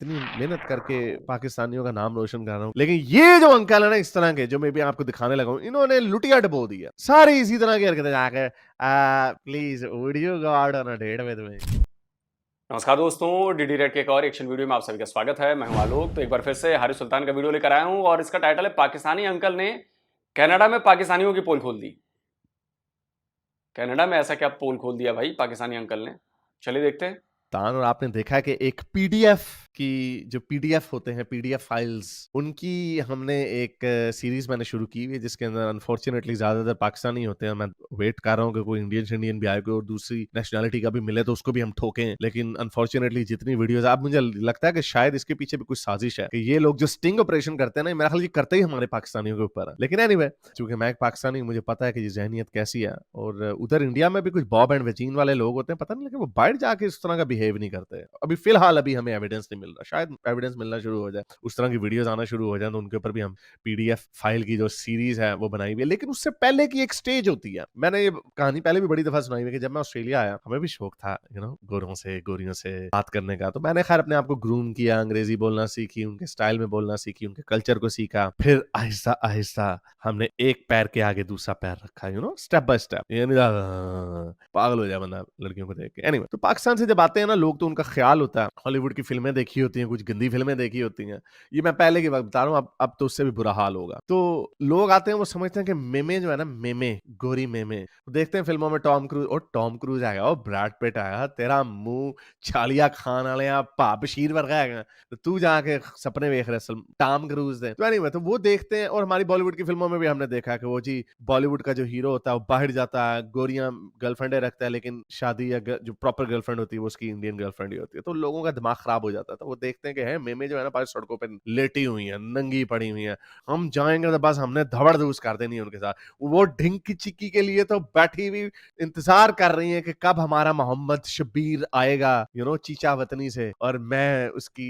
इतनी मेहनत करके पाकिस्तानियों का नाम रोशन कर रहा हूँ, लेकिन ये जो अंकल है ना इस तरह के, जो मैं भी आपको दिखाने लगा हूँ, इन्होंने लुटिया डुबो दिया। सारे इसी तरह की हरकतें जाके please video go out on a date with me. नमस्कार दोस्तों, डीडी रेड के एक और एक्शन वीडियो में आप सभी का स्वागत है। मैं हूं आलोक। तो एक बार फिर से हारिस सुल्तान का वीडियो लेकर आया हूं और इसका टाइटल है पाकिस्तानी अंकल ने कनाडा में पाकिस्तानियों की पोल खोल दी। कनाडा में ऐसा क्या पोल खोल दिया भाई पाकिस्तानी अंकल ने? चलिए देखते हैं। और आपने देखा कि एक पीडीएफ की जो पीडीएफ होते हैं, पीडीएफ फाइल्स, उनकी हमने एक सीरीज मैंने शुरू की हुई है, जिसके अंदर अनफॉर्चुनेटली ज्यादातर पाकिस्तानी होते हैं। मैं वेट कर रहा हूँ कि कोई इंडियन भी आए, कोई और दूसरी नेशनैलिटी का भी मिले तो उसको भी हम ठोकें। लेकिन अनफॉर्चुनेटली जितनी वीडियोस, अब मुझे लगता है कि शायद इसके पीछे भी कुछ साजिश है कि ये लोग जो स्टिंग ऑपरेशन करते हैं ना, मेरा ख्याल ये करते ही हमारे पाकिस्तानियों के ऊपर है। लेकिन एनीवे, चूंकि मैं एक पाकिस्तानी, मुझे पता है कि ये जहनीत कैसी है। और उधर इंडिया में भी कुछ बॉब एंड वजीन वाले लोग होते हैं, पता नहीं, लेकिन वो बाहर जाके इस तरह का बिहेव नहीं करते। अभी फिलहाल अभी हमें एविडेंस नहीं मिल रहा, शायद एविडेंस मिलना शुरू हो जाए, उस तरह की वीडियोस आना शुरू हो जाए, तो उनके ऊपर भी हम पीडीएफ फाइल की जो सीरीज है वो बनाई हुई है। लेकिन उससे पहले की एक स्टेज होती है। मैंने ये कहानी पहले भी बड़ी दफा सुनाई हुई है कि जब मैं ऑस्ट्रेलिया आया, हमें भी शौक था गोरों से, गोरियों से बात करने का। तो मैंने खैर अपने आप को ग्रूम किया, अंग्रेजी बोलना सीखी, उनके स्टाइल में बोलना सीखी, उनके कल्चर को सीखा। फिर आहिस्ता आहिस्ता हमने एक पैर के आगे दूसरा पैर रखा, स्टेप बाय स्टेप। ये नहीं पागल हो जाए बंदा लड़कियों को देख के। एनीवे, तो पाकिस्तान से जब आते हैं ना लोग, तो उनका ख्याल होता है हॉलीवुड की फिल्में देखी होती हैं, कुछ गंदी फिल्में देखी होती हैं। ये मैं पहले की बात बता रहा हूँ, अब तो उससे भी बुरा हाल होगा। तो लोग आते हैं, वो समझते हैं कि मेमे जो है ना, मेमे, गोरी मेमे, देखते हैं फिल्मों में टॉम क्रूज, और टॉम क्रूज आएगा और ब्रैड पिट आएगा, तेरा मुंह छालिया खान वाले पा बशीर वर्गा आएगा, तो तू जाके सपने देख रहे टॉम क्रूज दे। तो एनीवे, तो वो देखते हैं। और हमारी बॉलीवुड की फिल्मों में भी हमने देखा है कि वो जी बॉलीवुड का जो हीरो होता है वो बाहर जाता है, गोरियां गर्लफ्रेंडें रखता है, लेकिन शादी या जो प्रॉपर गर्लफ्रेंड होती है वो उसकी इंडियन गर्लफ्रेंड ही होती है। तो लोगों का दिमाग खराब हो जाता है। तो वो देखते हैं कि है मेमे जो है ना, पास सड़कों पे लेटी हुई है, नंगी पड़ी हुई है, हम जाएंगे तो बस हमने धबड़ धूस कर देनी है उनके साथ। वो ढिंकी चिक्की के लिए तो बैठी हुई इंतजार कर रही है कि कब हमारा मोहम्मद शब्बीर आएगा, चीचा वतनी से, और मैं उसकी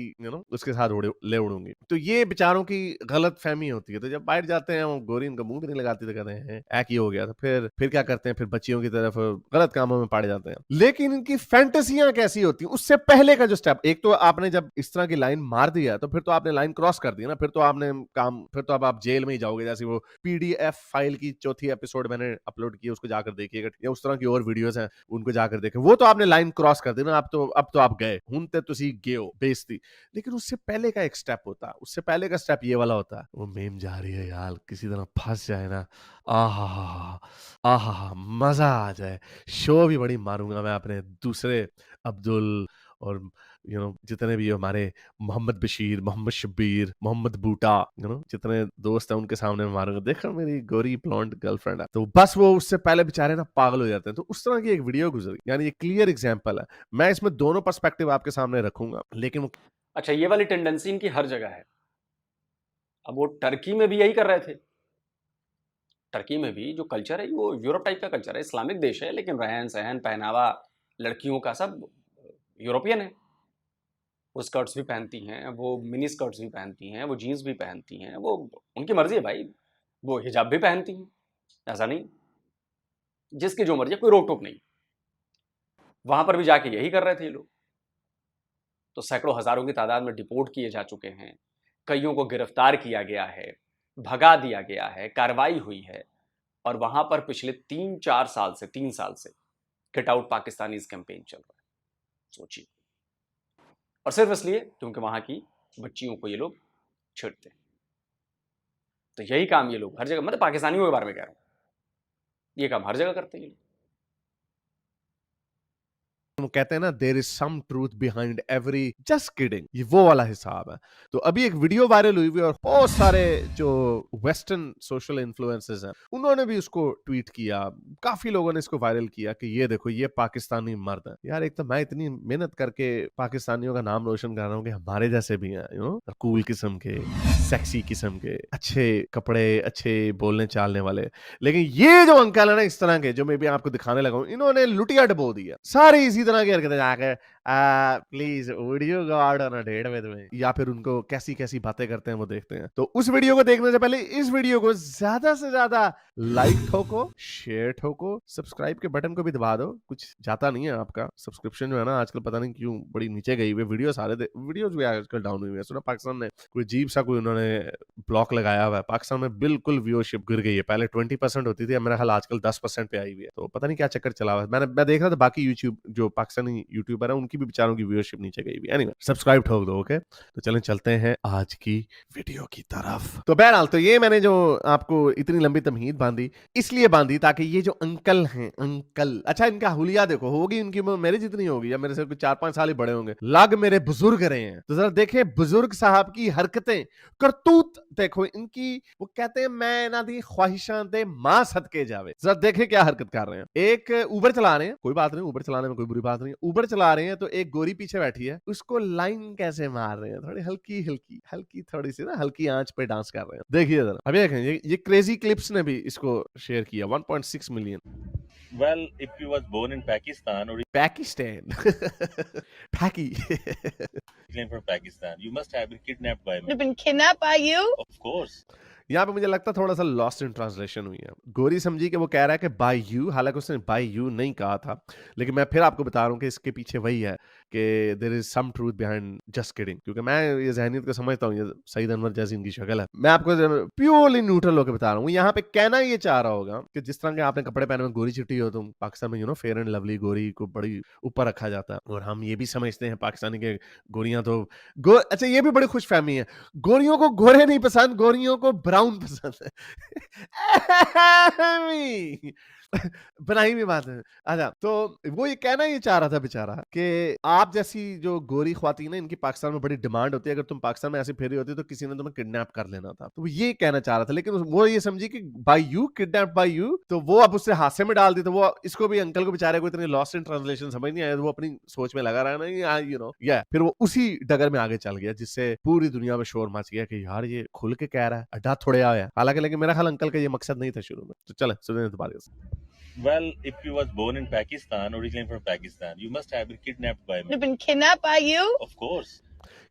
उसके साथ ले उड़ूंगी। तो ये बेचारों की गलत फहमी होती है। तो जब बाहर जाते हैं, वो गोरी उनका मुंह भी नहीं लगाती, तो कहते हैं ऐ की हो गया। तो फिर क्या करते हैं, फिर बच्चियों की तरफ गलत कामों में पड़े जाते हैं। लेकिन इनकी फैंटेसियां कैसी होती हैं, उससे पहले का जो स्टेप, एक तो आपने जब इस तरह की लाइन मार दिया, तो फिर तो आपने लाइन क्रॉस कर दी ना, फिर तो आपने फिर तो अब आप जेल में ही जाओगे। जैसे वो पीडीएफ फाइल की चौथी एपिसोड मैंने अपलोड की, उसको जाकर देखिएगा, या उस तरह की और वीडियोस हैं उनको जाकर देखें। वो तो आपने लाइन क्रॉस कर दी ना, अब तो आप गए, हुनते तुसी गयो, बेइज्जती। लेकिन उससे पहले का एक स्टेप होता है, उससे पहले का स्टेप ये वाला होता है, वो मेम जा रही है यार, किसी तरह फंस जाए ना, आहा आहा, मजा आ जाए। शो भी बड़ी मारूंगा मैं अपने दूसरे अब्दुल, और जितने भी हमारे मोहम्मद बशीर, मोहम्मद शब्बीर, मोहम्मद बूटा, जितने दोस्त हैं उनके सामने मैं मारूंगा, देखो मेरी गोरी ब्लॉन्ड गर्लफ्रेंड है। तो बस वो उससे पहले बेचारे ना पागल हो जाते हैं। तो उस तरह की एक वीडियो गुजरी, यानी ये क्लियर एग्जांपल है। मैं इसमें दोनों पर्सपेक्टिव आपके सामने रखूंगा, लेकिन वो अच्छा, ये वाली टेंडेंसी इनकी हर जगह है। अब वो टर्की में भी यही कर रहे थे। टर्की में भी जो कल्चर है वो यूरोप टाइप का कल्चर है, इस्लामिक देश है, लेकिन रहन सहन पहनावा लड़कियों का सब यूरोपियन है। वो स्कर्ट्स भी पहनती हैं, वो मिनी स्कर्ट्स भी पहनती हैं, वो जीन्स भी पहनती हैं, वो उनकी मर्जी है भाई। वो हिजाब भी पहनती हैं, ऐसा नहीं, जिसकी जो मर्जी है, कोई रोक टोक नहीं। वहां पर भी जाके यही कर रहे थे ये लोग। तो सैकड़ों हजारों की तादाद में डिपोर्ट किए जा चुके हैं, कईयों को गिरफ्तार किया गया है, भगा दिया गया है, कार्रवाई हुई है। और वहां पर पिछले 3 साल से गेट आउट पाकिस्तानी कैंपेन चल रहा है। सोचिए, और सिर्फ इसलिए क्योंकि वहां की बच्चियों को ये लोग छेड़ते हैं। तो यही काम ये लोग हर जगह, मतलब पाकिस्तानियों के बारे में कह रहा हूं, ये काम हर जगह करते हैं ये लोग। कहते हैं ना, there is some truth behind every, just kidding, ये वो वाला हिसाब है। तो अभी एक वीडियो वायरल हुई हुई, और बहुत सारे जो वेस्टर्न सोशल इन्फ्लुएंसर्स हैं उन्होंने भी उसको ट्वीट किया, काफी लोगों ने इसको वायरल किया कि ये देखो, ये पाकिस्तानी मर्द है। यार, एक तो मैं इतनी मेहनत करके पाकिस्तानियों का नाम रोशन कर रहा हूँ कि हमारे जैसे भी हैं, कूल किस्म के, सेक्सी किस्म के, अच्छे कपड़े, अच्छे बोलने चालने वाले। लेकिन ये जो अंकल है ना इस तरह के, जो मैं भी आपको दिखाने लगा हूँ, इन्होंने लुटिया डुबो दिया। सारे इसी तरह की हरकतें जाके please video go out on a date with me, या फिर उनको कैसी कैसी बातें करते हैं वो देखते हैं। तो उस वीडियो को देखने से पहले इस वीडियो को ज्यादा से ज्यादा लाइक ठोको, शेयर ठोको, सब्सक्राइब के बटन को भी दबा दो। कुछ जाता नहीं है आपका सब्सक्रिप्शन जो है ना, आजकल पता नहीं क्यों बड़ी नीचे गई हुई है। वीडियोस भी आजकल डाउन हुई है। सुना पाकिस्तान ने कोई अजीब सा कोई उन्होंने ब्लॉक लगाया हुआ है। पाकिस्तान में बिल्कुल व्यूअरशिप गिर गई है। पहले 20% होती थी, मेरा ख्याल आजकल 10% पे आई हुई है। तो पता नहीं क्या चक्कर चला हुआ है। मैं देख रहा था बाकी यूट्यूब जो पाकिस्तानी यूट्यूबर है उनकी भी बेचारों की व्यूअरशिप नीचे गई हुई है। एनीवे सब्सक्राइब ठोक दो। ओके, तो चलें चलते हैं आज की वीडियो की तरफ। तो बहरहाल, तो ये मैंने जो आपको इतनी लंबी तमहीद बांधी इसलिए बांधी ताकि ये जो अंकल हैं, अंकल, अच्छा इनका हुलिया देखो, होगी उनकी उम्र मेरी जितनी होगी या मेरे से कुछ 4-5 साल ही बड़े होंगे। लग मेरे बुजुर्ग रहे हैं। तो जरा देखें बुजुर्ग साहब की हरकतें, करतूत देखो इनकी। वो कहते हैं मैं ना दी ख्वाहिशां दे मां सदके जावे। जरा देखें क्या हरकत कर रहे हैं। एक उबर चला रहे हैं, कोई बात नहीं, उबर चलाने में कोई बुरी बात नहीं है। उबर चला रहे हैं तो एक गोरी पीछे बैठी है, उसको लाइन कैसे मार रहे हैं, थोड़ी हल्की हल्की हल्की थोड़ी सी ना हल्की आंच पे डांस कर रहे हैं। देखिए जरा, अभी देखें ये क्रेजी क्लिप्स ने भी इसको शेयर किया 1.6 million. Well, if you was born in Pakistan or Pakistan Paki originally from Pakistan, you must have been kidnapped by me. Have been kidnapped by you? Of course. यहाँ पे मुझे लगता है थोड़ा सा लॉस्ट इन ट्रांसलेशन हुई है। गोरी समझी कि वो कह रहा है कि बाय यू, हालांकि उसने बाय यू नहीं कहा था। लेकिन मैं फिर आपको बता रहा हूँ कि इसके पीछे वही है कि there is some truth behind just kidding, क्योंकि मैं ये ज़हनियत को समझता हूँ, ये सईद अनवर जैसी इनकी शक्ल है। मैं आपको प्योरली न्यूट्रल होकर बता रहा हूँ। यहाँ पे कहना ये चाह रहा होगा कि जिस तरह के आपने कपड़े पहने में गोरी चिट्टी हो तुम, पाकिस्तान में फेयर एंड लवली गोरी को बड़ी ऊपर रखा जाता है। और हम ये भी समझते हैं पाकिस्तानी के गोरियां तो अच्छा ये भी बड़ी खुश फहमी है, गोरियों को गोरे नहीं पसंद, गोरियों को ब्राउन पसंद है। बनाई हुई बात है। अच्छा, तो वो ये कहना ये चाह रहा था बेचारा कि आप जैसी जो गोरी ख्वातीन है इनकी पाकिस्तान में बड़ी डिमांड होती है, अगर तुम पाकिस्तान में ऐसे फेरी होती तो किसी ने तुम्हें किडनैप कर लेना था। तो वो ये कहना चाह रहा था, लेकिन वो ये समझी कि by you, kidnap by you, तो वो अब उससे हादसे में डाल दी। तो वो इसको भी, अंकल को बेचारे को इतनी लॉस्ट इन ट्रांसलेशन समझ नहीं आया, तो वो अपनी सोच में लगा रहा है ना, या फिर वो उसी डगर में आगे चल गया जिससे पूरी दुनिया में शोर मच गया कि यार ये खुल के कह रहा है, अड्डा थोड़े आया। हालांकि लेकिन मेरा ख्याल अंकल का ये मकसद नहीं था शुरू में। तो चले सुने दोबारा से। Well, if you was born in Pakistan, originally from Pakistan, you must have been kidnapped by me. Have been kidnapped by you? Of course.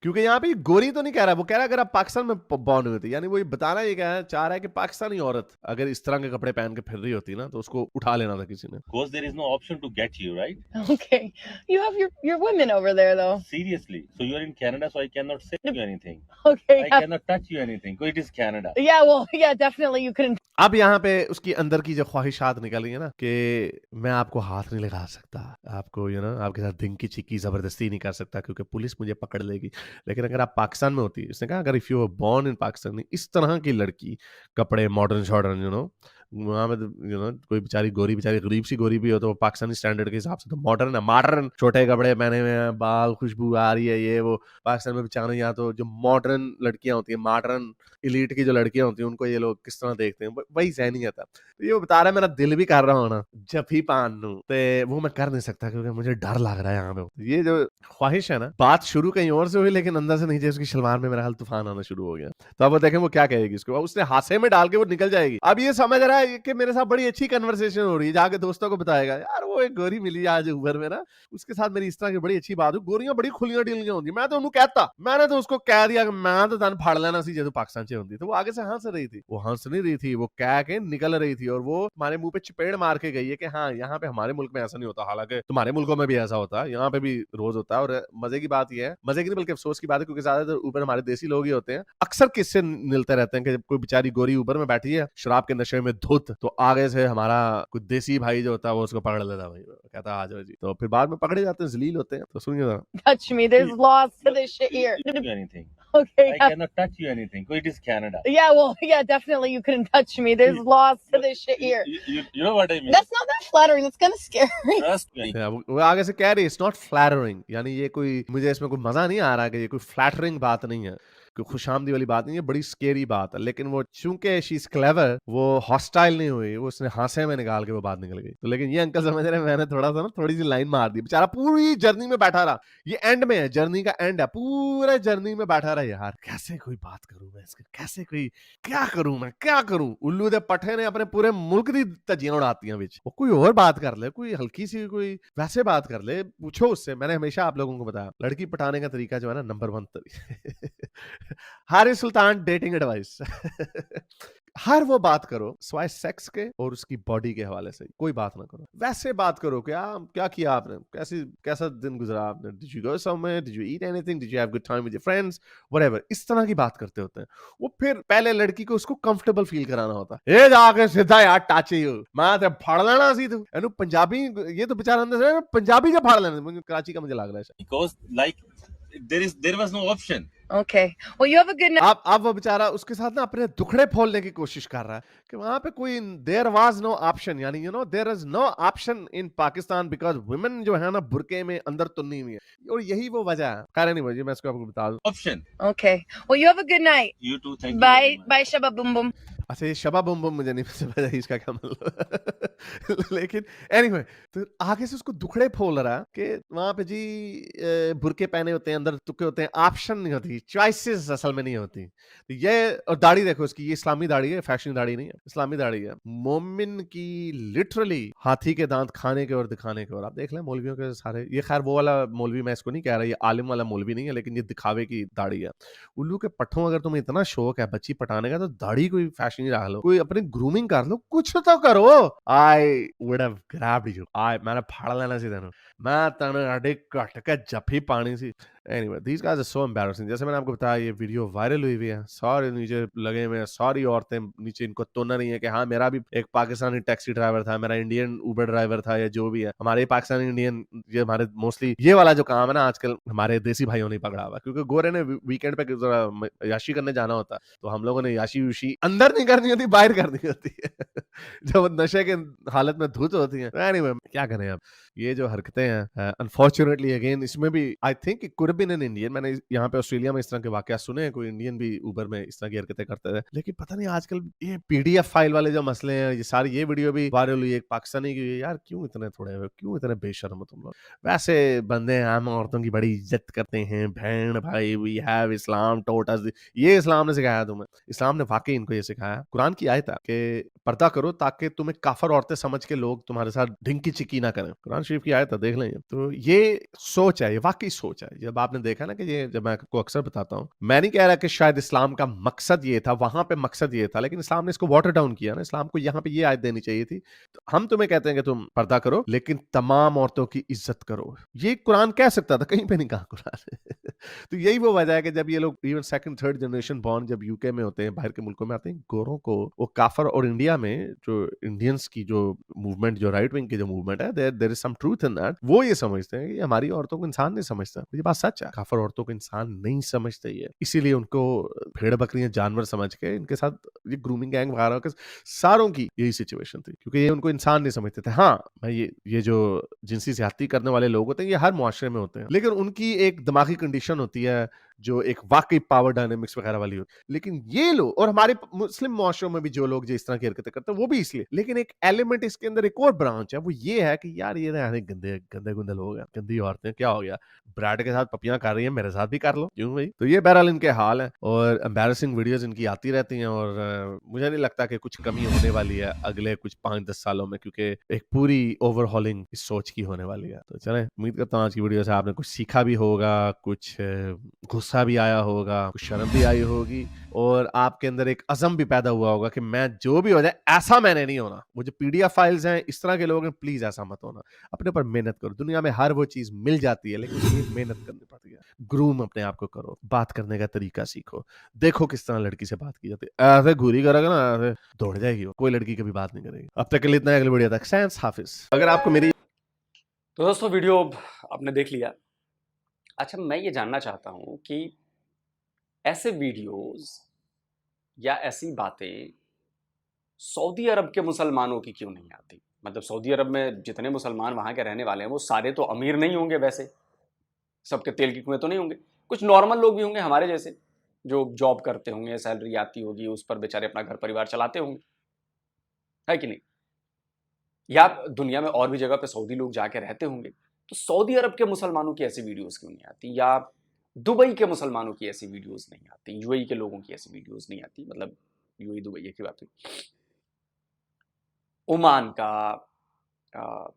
क्योंकि यहाँ पे गोरी तो नहीं कह रहा, वो कह रहा है अगर आप पाकिस्तान में बॉर्न हुए थे, यानी वो ये बताना ये चाह रहा है कि पाकिस्तानी औरत अगर इस तरह के कपड़े पहन के फिर रही होती ना तो उसको उठा लेना था किसी ने। Of course, there is no option to get you, right? Okay. You have your women over there though. Seriously. So you are in Canada, so I cannot say you anything. Okay. I cannot touch you anything. Because it is Canada. Yeah, well, yeah, definitely you couldn't. अब यहाँ पे उसकी अंदर की जो ख्वाहिशात निकल रही है ना कि मैं आपको हाथ नहीं लगा सकता, आपको आपके साथ दिन की चिक्की जबरदस्ती नहीं कर सकता क्योंकि पुलिस मुझे पकड़ लेगी। लेकिन अगर आप पाकिस्तान में होती, उसने कहा अगर if you were born in Pakistan, इस तरह की लड़की, कपड़े मॉडर्न शॉर्डन, वहाँ में कोई बेचारी गोरी, बेचारी गरीब सी गोरी भी हो तो पाकिस्तानी स्टैंडर्ड के हिसाब से तो मॉडर्न है, मॉडर्न छोटे कपड़े पहने हुए हैं, बाल खुशबू आ रही है, ये वो। पाकिस्तान में बेचारे यहाँ तो जो मॉडर्न लड़कियां होती हैं, मॉडर्न इलीट की जो लड़कियां होती हैं, उनको ये लोग किस तरह देखते हैं, वही ज़हनियत है। तो ये बता रहा है मेरा दिल भी कर रहा हो ना जब ही पान लूं, तो वो मैं कर नहीं सकता क्योंकि मुझे डर लग रहा है यहाँ पे। ये जो ख्वाहिश है ना, बात शुरू कहीं और से हुई लेकिन अंदर से नीचे उसकी शलवार में मेरा हाल तूफान आना शुरू हो गया। तो अब वो देखें वो क्या कहेगी इसको, उसने हादसे में डाल के वो निकल जाएगी। अब ये समझ रहा है कि मेरे साथ बड़ी अच्छी कन्वर्सेशन हो रही है, जाके दोस्तों को बताएगा यार वो एक गोरी मिली आज उबर में ना, उसके साथ मेरी इस तरह की बड़ी अच्छी बात हुई, गोरियां बड़ी खुलियां डीलियां होंगी। मैं तो उन्होंने कहता, मैंने तो उसको कह दिया कि मैं तो तन फाड़ लेना सी जो पाकिस्तान से होती। तो वो आगे से हंस रही थी, वो हंस नहीं रही थी, वो कह के निकल रही थी और वो हमारे मुंह पे चपेड़ मार के गई है कि हाँ यहाँ पे हमारे मुल्क में ऐसा नहीं होता, हालांकि तुम्हारे मुल्कों में भी ऐसा होता है, यहाँ पे भी रोज होता है। और मजे की बात यह है, मजे की नहीं बल्कि अफसोस की बात है, क्योंकि ज्यादातर ऊपर हमारे देसी लोग ही होते हैं। अक्सर किस्से मिलते रहते हैं कि कोई बेचारी गोरी ऊपर में बैठी है शराब के नशे में धुत, तो आगे से हमारा कुछ देसी भाई जो होता है वो उसको पकड़ लेता है, भाई कहता है आ जाओ जी, तो फिर बाद में पकड़े जाते हैं, जलील होते हैं। तो सुनिए ना, Touch me. There's laws to this shit here. Do anything. Okay. I cannot touch you anything. Because it is Canada. Yeah, well, yeah, definitely you couldn't touch me. There's laws to this shit here. You know what I mean? That's not that flattering. That's kind of scary. Trust me. वो आगे से कह रही है it's not flattering, यानी ये कोई, मुझे इसमें कोई मजा नहीं आ रहा कि ये कोई फ्लैटरिंग बात नहीं है। खुशामदी वाली बात नहीं है, बड़ी स्केरी बात है, लेकिन वो चूंकि शी इज क्लेवर, वो हॉस्टाइल नहीं हुई, वो उसने हांसे में निकाल के वो बात निकल गई। तो लेकिन ये अंकल समझ रहे हैं, मैंने थोड़ा सा ना थोड़ी सी लाइन मार दी, बेचारा पूरी जर्नी में बैठा रहा, ये एंड में है, जर्नी का एंड है, पूरे जर्नी में बैठा रहा। यार कैसे कोई बात करूं मैं इसके, कैसे कोई, क्या करूं मैं, क्या करूं। उल्लू दे पट्टे ने अपने पूरे मुल्क दी तजियां उड़ाती हैं बिच। वो कोई और बात कर ले, कोई हल्की सी कोई वैसे बात कर ले, पूछो उससे। मैंने हमेशा आप लोगों को बताया, लड़की पटाने का तरीका जो है ना, नंबर 1 तरीका हारिस सुल्तान डेटिंग एडवाइस हर वो बात करो स्वाय सेक्स के और उसकी बॉडी के हवाले से, कोई बात ना करो, वैसे बात करो क्या क्या किया आपने, कैसा दिन गुजरा आपने, did you go somewhere, did you eat anything, did you have good time with your friends, whatever, इस तरह की बात करते होते हैं वो। फिर पहले लड़की को उसको कंफर्टेबल फील कराना होता है। ए जाके सीधा यार टाची हो, मैं ते फाड़ लेना सी तू एनु पंजाबी, ये तो बेचारा अंदर से पंजाबी से फाड़ लेना, मुझे कराची का मुझे लग रहा है, because like there was no option. Okay. Well, you have a good night. अब वो बेचारा उसके साथ ना अपने दुखड़े फोड़ने की कोशिश कर रहा है कि वहां पे कोई देयर वाज नो ऑप्शन, यानी you know there is no option in Pakistan because women जो है ना बुरके में अंदर तुन्नी हुई है, और यही वो वजह है। खैर नहीं भाई, मैं इसको आपको बता दूं। Option. Okay. Well, you have a good night. You too. Thank you. Bye. very much. Bye, Shabba Boom Boom. अच्छा ये शबा बुम बुम मुझे नहीं पता इसका क्या मतलब लेकिन एनीवे तो आगे से उसको दुखड़े फोल रहा है कि वहां पे जी बुरके पहने होते हैं, अंदर तुके होते हैं, ऑप्शन नहीं होती, चॉइसेस असल में नहीं होती। तो ये और दाढ़ी देखो इसकी, ये इस्लामी दाढ़ी है, फैशन दाढ़ी नहीं है, इस्लामी दाढ़ी है। मोमिन की लिटरली हाथी के दांत खाने के और दिखाने के। और आप देख लें मौलवियों के सारे, ये खैर वो वाला मौलवी मैं इसको नहीं कह रहा, ये आलिम वाला मौलवी नहीं है, लेकिन ये दिखावे की दाढ़ी है। उल्लू के पट्टों, अगर तुम्हें इतना शौक है बच्ची पटाने का तो दाढ़ी कोई फैशन रख लो, कोई अपनी ग्रूमिंग कर लो, कुछ तो करो। I would have grabbed you, मैंने फाड़ लेना सी तेन, मैं तेन अड्डे कट के जफी पानी सी। Anyway, these guys are so embarrassing. जैसे मैंने आपको बताया ये वीडियो वायरल हुई हुई है, सारे नीचे लगे हुए हैं, सारी औरतें नीचे, इनको तोना नहीं है कि हाँ मेरा भी एक पाकिस्तानी टैक्सी ड्राइवर था, मेरा इंडियन उबर ड्राइवर था, या जो भी है हमारे पाकिस्तानी इंडियन, ये हमारे मोस्टली ये वाला जो काम है ना आजकल हमारे देसी भाइयों ने पकड़ा हुआ, क्योंकि गोरे ने वीकेंड पे जरा याशी करने जाना होता है, तो हम लोगों ने याशी उशी अंदर नहीं करनी होती, बाहर करनी होती है जब नशे के हालत में धुत होती है। एनीवे क्या करें अब, ये जो हरकतें हैं अनफॉर्चुनेटली अगेन, इसमें भी I think it could have been an Indian. मैंने यहाँ पे ऑस्ट्रेलिया में इस तरह के वाकया सुने हैं, कोई इंडियन भी उबर में इस तरह की हरकतें करते थे, लेकिन पता नहीं आजकल ये पीडीएफ फाइल वाले जो मसले हैं, ये सारी ये वीडियो भी वायरल हुई, एक पाकिस्तानी की। यार क्यों इतने थोड़े हो, क्यों इतने बेशर्म हो तुम लोग, वैसे बंदे हैं, हम औरतों की बड़ी इज्जत करते हैं, बहन भाई we have Islam taught us, ये इस्लाम ने सिखाया तुम्हें, इस्लाम ने वाकई इनको ये सिखाया। कुरान की आयत है कि पर्दा करो ताकि तुम्हें काफर औरतें समझ के लोग तुम्हारे साथ ढिंकी चिकी ना करें, कुरान शरीफ की आयत है, देख लें। तो ये सोच है, ये वाकई सोच है। जब आपने देखा ना कि ये, जब मैं आपको अक्सर बताता हूं, मैं नहीं कह रहा कि शायद इस्लाम का मकसद ये था, वहां पे मकसद ये था, लेकिन इस्लाम ने इसको वाटर डाउन किया ना। इस्लाम को यहाँ पे ये आयत देनी चाहिए थी, तो हम तुम्हें कहते हैं कि तुम पर्दा करो लेकिन तमाम औरतों की इज्जत करो, ये कुरान कह सकता था, कहीं पे नहीं कहा कुरान तो यही वो वजह है कि जब ये लोग even second third generation born जब यूके में होते हैं, बाहर के मुल्कों में आते हैं, गोरों को वो काफर, और इंडिया में जो इंडियंस की जो मूवमेंट, जो राइट विंग की जो मूवमेंट है, there is some truth in that, वो ये समझते हैं कि हमारी औरतों को इंसान नहीं समझता। ये बात सच है, काफर औरतों को इंसान नहीं समझते, ये इसीलिए उनको भेड़ बकरियां जानवर समझ के इनके साथ ये ग्रूमिंग गैंग वगैरह के सारों की यही सिचुएशन थी, क्योंकि ये उनको इंसान नहीं समझते थे। हाँ भाई ये जो जिनसी ज्यादती करने वाले लोग होते हैं, ये हर मुआशरे में होते हैं, लेकिन उनकी एक दिमागी कंडीशन होती है जो एक वाकई पावर डायनेमिक्स वगैरह वाली होती है। लेकिन ये लोग, और हमारे मुस्लिम मुआशरों में भी जो लोग जो इस तरह की हरकतें करते हैं वो भी इसलिए, लेकिन एक एलिमेंट इसके अंदर एक और ब्रांच है, वो ये है कि यार ये ना गंदे गंदे गुंदे लोग हैं, गंदी औरतें, क्या हो गया, ब्राड के साथ पपियां कर रही हैं, मेरे साथ भी कर लो, क्यों भाई। तो ये बहरहाल इनके हाल है, और एम्बैरेसिंग वीडियोस इनकी आती रहती हैं, और मुझे नहीं लगता कि कुछ कमी होने वाली है अगले कुछ 5-10 सालों में, क्योंकि एक पूरी ओवरहॉलिंग इस सोच की होने वाली है। तो चलें, उम्मीद करता हूँ आज की वीडियो से आपने कुछ सीखा भी होगा, कुछ गुस्सा भी आया होगा, कुछ शर्म भी आई होगी, और आपके अंदर एक अज़म भी पैदा हुआ होगा कि मैं जो भी हो जाए ऐसा मैंने नहीं होना। वो जो पीडीएफ फाइल्स हैं, इस तरह के लोग हैं, प्लीज ऐसा मत होना। अपने पर मेहनत करो, दुनिया में हर वो चीज मिल जाती है, लेकिन उसके लिए मेहनत करनी पड़ती है। ग्रूम अपने आप को करो, बात करने का तरीका सीखो, देखो किस तरह लड़की से बात की जाती है। ऐसे घूरी करेगा ना, ऐसे दौड़ जाएगी वो, कोई लड़की कभी बात नहीं करेगी। अब तक के लिए इतना, अगली वीडियो तक सैंस हाफिज। अगर आपको मेरी तो दोस्तों वीडियो आपने देख लिया। अच्छा, मैं ये जानना चाहता हूँ कि ऐसे वीडियोस या ऐसी बातें सऊदी अरब के मुसलमानों की क्यों नहीं आती? मतलब सऊदी अरब में जितने मुसलमान वहाँ के रहने वाले हैं वो सारे तो अमीर नहीं होंगे, वैसे सबके तेल की कुएं तो नहीं होंगे, कुछ नॉर्मल लोग भी होंगे हमारे जैसे, जो जॉब करते होंगे, सैलरी आती होगी, उस पर बेचारे अपना घर परिवार चलाते होंगे, है कि नहीं? या दुनिया में और भी जगह पे सऊदी लोग जाके रहते होंगे, तो सऊदी अरब के मुसलमानों की ऐसी वीडियोस क्यों नहीं आती, या दुबई के मुसलमानों की ऐसी वीडियोस नहीं आती, यूएई के लोगों की ऐसी वीडियोस नहीं आती, मतलब यूएई दुबई की बात हुई, ओमान का, आ,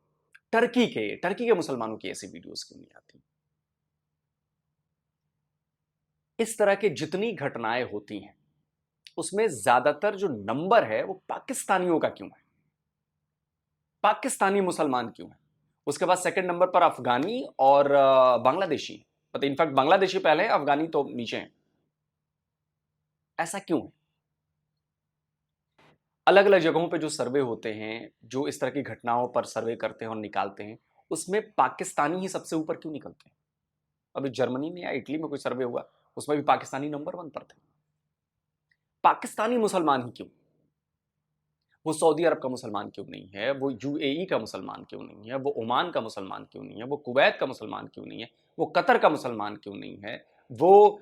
टर्की के मुसलमानों की ऐसी वीडियोस क्यों नहीं आती? इस तरह के जितनी घटनाएं होती हैं उसमें ज्यादातर जो नंबर है वो पाकिस्तानियों का क्यों है, पाकिस्तानी मुसलमान क्यों है? उसके बाद सेकंड नंबर पर अफगानी और बांग्लादेशी, मतलब इनफैक्ट बांग्लादेशी पहले है, अफगानी तो नीचे हैं। ऐसा क्यों है? अलग अलग जगहों पे जो सर्वे होते हैं, जो इस तरह की घटनाओं पर सर्वे करते हैं और निकालते हैं, उसमें पाकिस्तानी ही सबसे ऊपर क्यों निकलते हैं? अभी जर्मनी में या इटली में कोई सर्वे हुआ, उसमें भी पाकिस्तानी नंबर 1 पर थे। पाकिस्तानी मुसलमान ही क्यों? वो सऊदी अरब का मुसलमान क्यों नहीं है, वो यूएई का मुसलमान क्यों नहीं है, वो ओमान का मुसलमान क्यों नहीं है, वो कुवैत का मुसलमान क्यों नहीं है, वो कतर का मुसलमान क्यों नहीं है, वो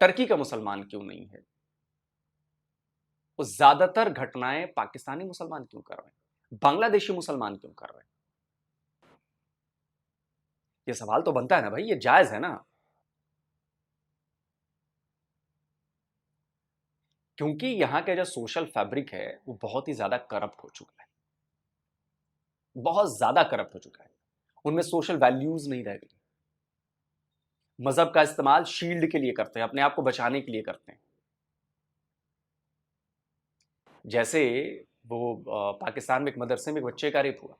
टर्की का मुसलमान क्यों नहीं है? वो ज्यादातर घटनाएं पाकिस्तानी मुसलमान क्यों कर रहे हैं, बांग्लादेशी मुसलमान क्यों कर रहे हैं? ये सवाल तो बनता है ना भाई, ये जायज है ना? क्योंकि यहां का जो सोशल फैब्रिक है वो बहुत ही ज्यादा करप्ट हो चुका है, बहुत ज्यादा करप्ट हो चुका है। उनमें सोशल वैल्यूज नहीं रह गई। मजहब का इस्तेमाल शील्ड के लिए करते हैं, अपने आप को बचाने के लिए करते हैं। जैसे वो पाकिस्तान में एक मदरसे में एक बच्चे का रेप हुआ,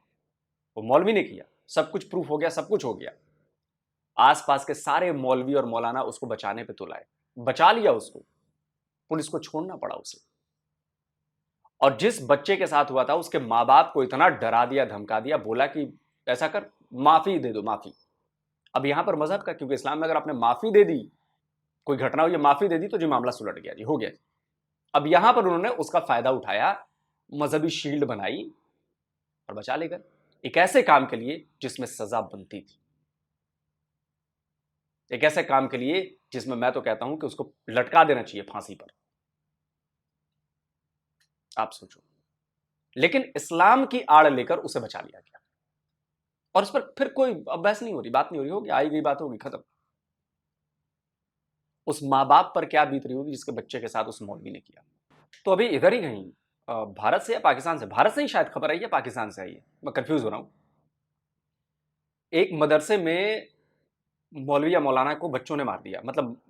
वो मौलवी ने किया, सब कुछ प्रूफ हो गया, सब कुछ हो गया, आसपास के सारे मौलवी और मौलाना उसको बचाने पे तुलाए, बचा लिया उसको, पुलिस को छोड़ना पड़ा उसे। और जिस बच्चे के साथ हुआ था उसके माँ बाप को इतना डरा दिया, धमका दिया, बोला कि ऐसा कर, माफी दे दो, माफी। अब यहां पर मजहब का, क्योंकि इस्लाम में अगर आपने माफी दे दी, कोई घटना हुई, माफी दे दी, तो जी मामला सुलट गया, जी हो गया। अब यहां पर उन्होंने उसका फायदा उठाया, मजहबी शील्ड बनाई और बचा ले गए, एक ऐसे काम के लिए जिसमें सजा बनती थी, एक ऐसे काम के लिए जिसमें मैं तो कहता हूं कि उसको लटका देना चाहिए फांसी पर। आप सोचो, लेकिन इस्लाम की आड़ लेकर उसे बचा लिया गया, और इस पर फिर कोई बहस नहीं हो रही, बात नहीं हो रही, होगी, आई गई बात होगी, खत्म। उस माँ बाप पर क्या बीत रही होगी जिसके बच्चे के साथ उस मौलवी ने किया। तो अभी इधर ही कहीं भारत से या पाकिस्तान से, भारत से ही शायद खबर आई है, पाकिस्तान से आई है, मैं कंफ्यूज हो रहा हूं। एक मदरसे में मौलवी या मौलाना को बच्चों ने मार दिया, मतलब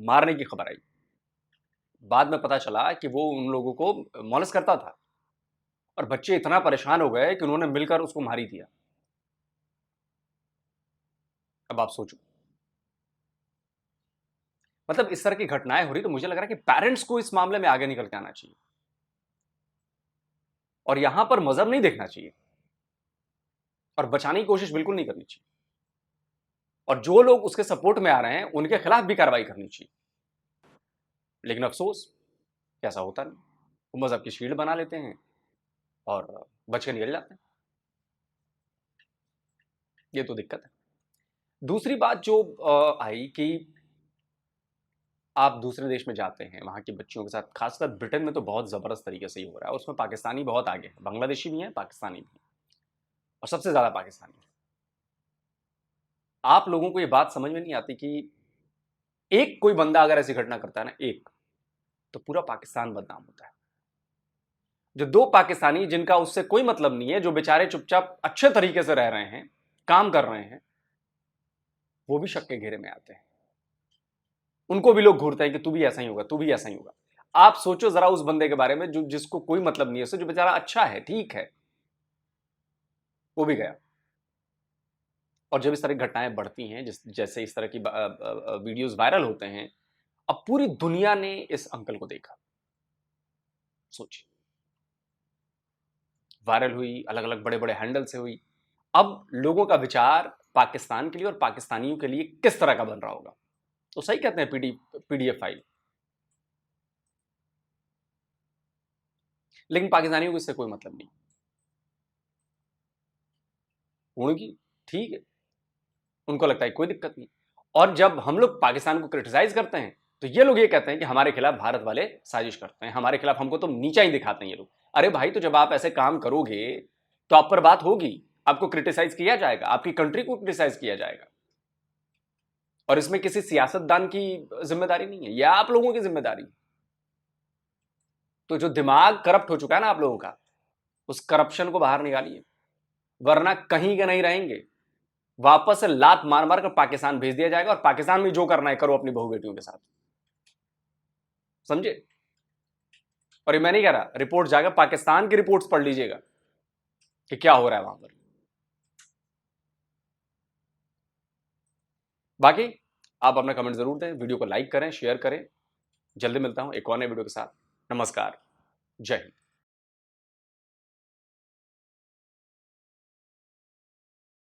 मारने की खबर आई। बाद में पता चला कि वो उन लोगों को मौलस करता था, और बच्चे इतना परेशान हो गए कि उन्होंने मिलकर उसको मार ही दिया। अब आप सोचो, मतलब इस तरह की घटनाएं हो रही, तो मुझे लग रहा है कि पेरेंट्स को इस मामले में आगे निकल के आना चाहिए, और यहां पर मजहब नहीं देखना चाहिए, और बचाने की कोशिश बिल्कुल नहीं करनी चाहिए, और जो लोग उसके सपोर्ट में आ रहे हैं उनके खिलाफ भी कार्रवाई करनी चाहिए। लेकिन अफसोस कि ऐसा होता नहीं, वो मजहब की शील्ड बना लेते हैं और बच के निकल जाते हैं। ये तो दिक्कत है। दूसरी बात जो आई कि आप दूसरे देश में जाते हैं, वहाँ की बच्चियों के साथ, खासकर ब्रिटेन में तो बहुत ज़बरदस्त तरीके से ही हो रहा है, उसमें पाकिस्तानी बहुत आगे हैं, बांग्लादेशी भी हैं, पाकिस्तानी भी हैं, और सबसे ज़्यादा पाकिस्तानी हैं। आप लोगों को ये बात समझ में नहीं आती कि एक कोई बंदा अगर ऐसी घटना करता है ना, एक, तो पूरा पाकिस्तान बदनाम होता है। जो दो पाकिस्तानी जिनका उससे कोई मतलब नहीं है, जो बेचारे चुपचाप अच्छे तरीके से रह रहे हैं, काम कर रहे हैं, वो भी शक के घेरे में आते हैं। उनको भी लोग घूरते हैं कि तू भी ऐसा ही होगा, तू भी ऐसा ही होगा। आप सोचो जरा उस बंदे के बारे में जो जिसको कोई मतलब नहीं है उससे, जो बेचारा अच्छा है, ठीक है, वो भी गया। और जब इस तरह की घटनाएं बढ़ती हैं, जैसे इस तरह की वीडियोस वायरल होते हैं, अब पूरी दुनिया ने इस अंकल को देखा। सोचिए, वायरल हुई, अलग अलग बड़े बड़े हैंडल से हुई। अब लोगों का विचार पाकिस्तान के लिए और पाकिस्तानियों के लिए किस तरह का बन रहा होगा। तो सही कहते हैं पीडीएफ फाइल, लेकिन पाकिस्तानियों को इससे कोई मतलब नहीं। उनकी ठीक है, उनको लगता है कोई दिक्कत नहीं। और जब हम लोग पाकिस्तान को क्रिटिसाइज करते हैं तो ये लोग ये कहते हैं कि हमारे खिलाफ भारत वाले साजिश करते हैं, हमारे खिलाफ हमको तो नीचा ही दिखाते हैं ये लोग। अरे भाई, तो जब आप ऐसे काम करोगे तो आप पर बात होगी, आपको क्रिटिसाइज किया जाएगा, आपकी कंट्री को क्रिटिसाइज किया जाएगा, और इसमें किसी सियासतदान की जिम्मेदारी नहीं है, यह आप लोगों की जिम्मेदारी। तो जो दिमाग करप्ट हो चुका है ना आप लोगों का, उस करप्शन को बाहर निकालिए, वरना कहीं के नहीं रहेंगे। वापस से लात मार मार कर पाकिस्तान भेज दिया जाएगा, और पाकिस्तान में जो करना है करो अपनी बहू बेटियों के साथ, समझे? और ये मैं नहीं कह रहा, रिपोर्ट जाकर पाकिस्तान की रिपोर्ट्स पढ़ लीजिएगा कि क्या हो रहा है वहां पर। बाकी आप अपना कमेंट जरूर दें, वीडियो को लाइक करें, शेयर करें। जल्दी मिलता हूं एक और नए वीडियो के साथ। नमस्कार, जय हिंद।